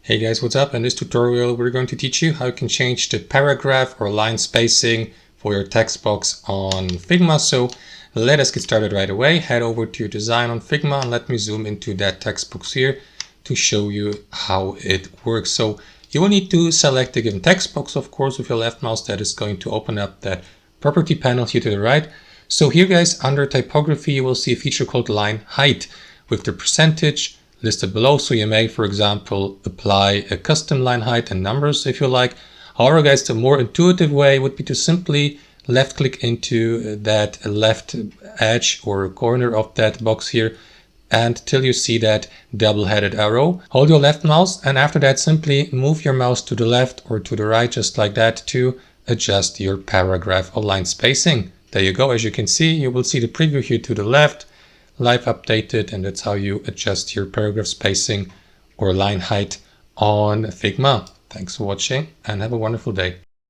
Hey guys, what's up? In this tutorial we're going to teach you how you can change the paragraph or line spacing for your text box on Figma. So let us get started right away. Head over to your design on Figma and let me zoom into that text box here to show you how it works. So you will need to select a given text box, of course, with your left mouse. That is going to open up that property panel here to the right. So here guys, under typography, you will see a feature called line height with the percentage listed below. So you may, for example, apply a custom line height and numbers if you like. However, guys, the more intuitive way would be to simply left click into that left edge or corner of that box here until you see that double-headed arrow. Hold your left mouse and after that simply move your mouse to the left or to the right just like that to adjust your paragraph or line spacing. There you go. As you can see, you will see the preview here to the left, live updated, and that's how you adjust your paragraph spacing or line height on Figma. Thanks for watching and have a wonderful day.